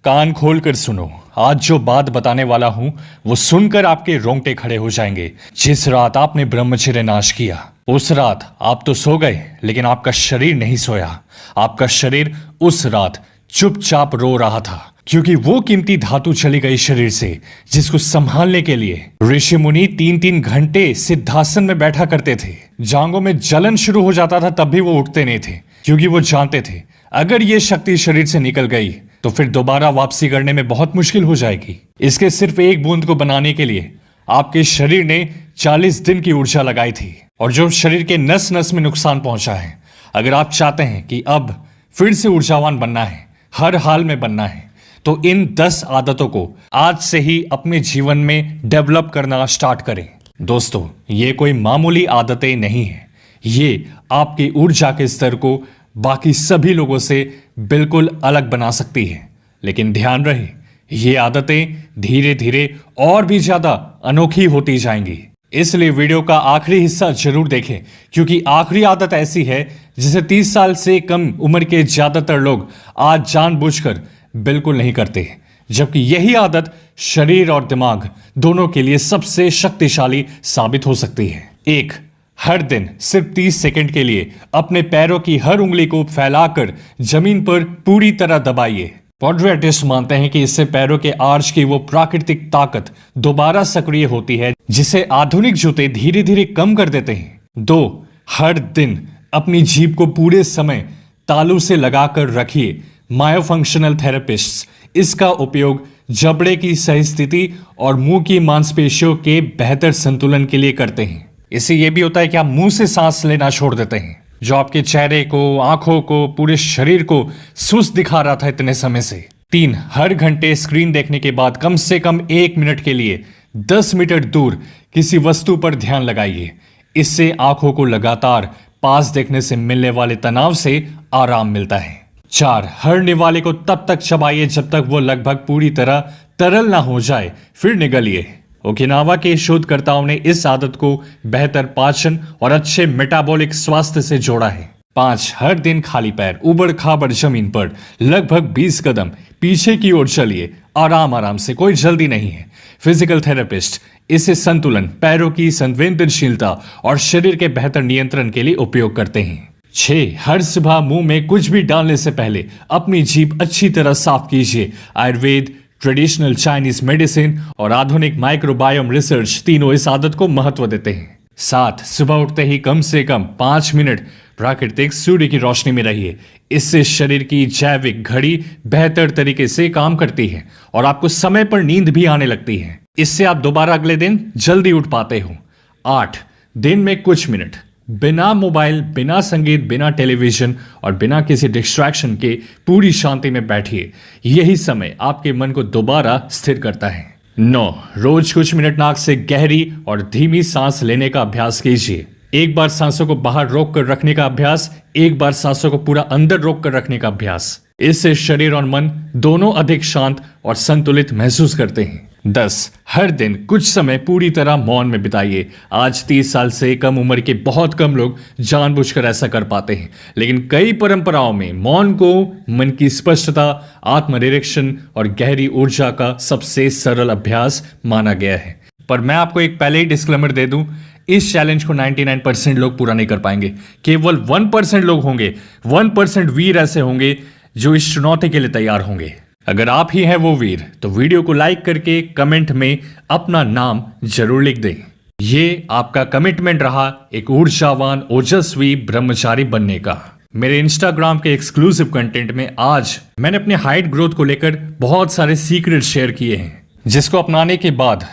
कान खोल कर सुनो। आज जो बात बताने वाला हूं वो सुनकर आपके रोंगटे खड़े हो जाएंगे। जिस रात आपने ब्रह्मचर्य नाश किया उस रात आप तो सो गए, लेकिन आपका शरीर नहीं सोया। आपका शरीर उस रात चुपचाप रो रहा था, क्योंकि वो कीमती धातु चली गई शरीर से, जिसको संभालने के लिए ऋषि मुनि 3-3 घंटे सिद्धासन में बैठा करते थे। जांघों में जलन शुरू हो जाता था तब भी वो उठते नहीं थे, क्योंकि वो जानते थे अगर ये शक्ति शरीर से निकल गई तो फिर दोबारा वापसी करने में बहुत मुश्किल हो जाएगी। इसके सिर्फ एक बूंद को बनाने के लिए आपके शरीर ने 40 दिन की ऊर्जा लगाई थी, और जो शरीर के नस नस में नुकसान पहुंचा है। अगर आप चाहते हैं कि अब फिर से ऊर्जावान बनना है, हर हाल में बनना है, तो इन 10 आदतों को आज से ही अपने जीवन में डेवलप करना स्टार्ट करें। दोस्तों, ये कोई मामूली आदतें नहीं है, ये आपकी ऊर्जा के स्तर को बाकी सभी लोगों से बिल्कुल अलग बना सकती है। लेकिन ध्यान रहे, ये आदतें धीरे धीरे और भी ज्यादा अनोखी होती जाएंगी। इसलिए वीडियो का आखिरी हिस्सा जरूर देखें, क्योंकि आखिरी आदत ऐसी है जिसे 30 साल से कम उम्र के ज्यादातर लोग आज जानबूझकर बिल्कुल नहीं करते, जबकि यही आदत शरीर और दिमाग दोनों के लिए सबसे शक्तिशाली साबित हो सकती है। 1. हर दिन सिर्फ 30 सेकंड के लिए अपने पैरों की हर उंगली को फैलाकर जमीन पर पूरी तरह दबाइए। पॉड्रियाटिस्ट मानते हैं कि इससे पैरों के आर्च की वो प्राकृतिक ताकत दोबारा सक्रिय होती है, जिसे आधुनिक जूते धीरे धीरे कम कर देते हैं। 2. हर दिन अपनी जीभ को पूरे समय तालू से लगाकर रखिए। मायोफंक्शनल थेरेपिस्ट्स इसका उपयोग जबड़े की सही स्थिति और मुंह की मांसपेशियों के बेहतर संतुलन के लिए करते हैं। इससे यह भी होता है कि आप मुंह से सांस लेना छोड़ देते हैं, जो आपके चेहरे को, आंखों को, पूरे शरीर को सुस्त दिखा रहा था इतने समय से। 3. हर घंटे स्क्रीन देखने के बाद कम से कम 1 मिनट के लिए 10 मीटर दूर किसी वस्तु पर ध्यान लगाइए। इससे आंखों को लगातार पास देखने से मिलने वाले तनाव से आराम मिलता है। 4. हर निवाले को तब तक चबाइए जब तक वो लगभग पूरी तरह तरल ना हो जाए, फिर निगलिए। ओकिनावा के शोधकर्ताओं ने इस आदत को बेहतर पाचन और अच्छे मेटाबॉलिक स्वास्थ्य से जोड़ा है। 5. हर दिन खाली पैर उबड़ खाबड़ जमीन पर लगभग 20 कदम पीछे की ओर चलिए, आराम आराम से, कोई जल्दी नहीं है। फिजिकल थेरेपिस्ट इसे संतुलन, पैरों की संवेदनशीलता और शरीर के बेहतर नियंत्रण के लिए उपयोग करते हैं। 6. हर सुबह मुंह में कुछ भी डालने से पहले अपनी जीभ अच्छी तरह साफ कीजिए। आयुर्वेद, ट्रेडिशनल चाइनीज मेडिसिन और आधुनिक माइक्रोबायोम रिसर्च तीनों इस आदत को महत्व देते हैं। 7. सुबह उठते ही कम से कम 5 मिनट प्राकृतिक सूर्य की रोशनी में रहिए। इससे शरीर की जैविक घड़ी बेहतर तरीके से काम करती है और आपको समय पर नींद भी आने लगती है। इससे आप दोबारा अगले दिन जल्दी उठ पाते हो। 8. दिन में कुछ मिनट बिना मोबाइल, बिना संगीत, बिना टेलीविजन और बिना किसी डिस्ट्रैक्शन के पूरी शांति में बैठिए। यही समय आपके मन को दोबारा स्थिर करता है। 9. रोज कुछ मिनट नाक से गहरी और धीमी सांस लेने का अभ्यास कीजिए। एक बार सांसों को बाहर रोक कर रखने का अभ्यास, एक बार सांसों को पूरा अंदर रोक कर रखने का अभ्यास। इससे शरीर और मन दोनों अधिक शांत और संतुलित महसूस करते हैं। 10. हर दिन कुछ समय पूरी तरह मौन में बिताइए। आज 30 साल से कम उम्र के बहुत कम लोग जानबूझकर ऐसा कर पाते हैं, लेकिन कई परंपराओं में मौन को मन की स्पष्टता, आत्मनिरीक्षण और गहरी ऊर्जा का सबसे सरल अभ्यास माना गया है। पर मैं आपको एक पहले ही डिस्क्लेमर दे दूं, इस चैलेंज को 99% लोग पूरा नहीं कर पाएंगे। केवल 1% लोग होंगे, 1% वीर ऐसे होंगे जो इस चुनौती के लिए तैयार होंगे। अगर आप ही हैं वो वीर, तो वीडियो को लाइक करके कमेंट में अपना नाम जरूर लिख दें। ये आपका कमिटमेंट रहा एक ऊर्जावान, ओजस्वी ब्रह्मचारी बनने का। मेरे इंस्टाग्राम के एक्सक्लूसिव कंटेंट में आज मैंने अपने हाइट ग्रोथ को लेकर बहुत सारे सीक्रेट शेयर किए हैं, जिसको अपनाने के बाद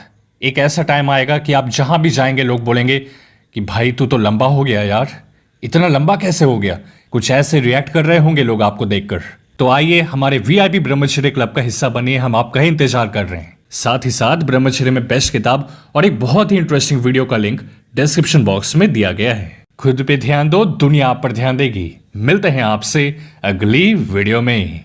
एक ऐसा टाइम आएगा कि आप जहां भी जाएंगे लोग बोलेंगे कि भाई तू तो लंबा हो गया यार, इतना लंबा कैसे हो गया। कुछ ऐसे रिएक्ट कर रहे होंगे लोग आपको देखकर। तो आइए हमारे वीआईपी ब्रह्मचर्य क्लब का हिस्सा बनिए, हम आपका ही इंतजार कर रहे हैं। साथ ही साथ ब्रह्मचर्य में बेस्ट किताब और एक बहुत ही इंटरेस्टिंग वीडियो का लिंक डिस्क्रिप्शन बॉक्स में दिया गया है। खुद पे ध्यान दो, दुनिया आप पर ध्यान देगी। मिलते हैं आपसे अगली वीडियो में।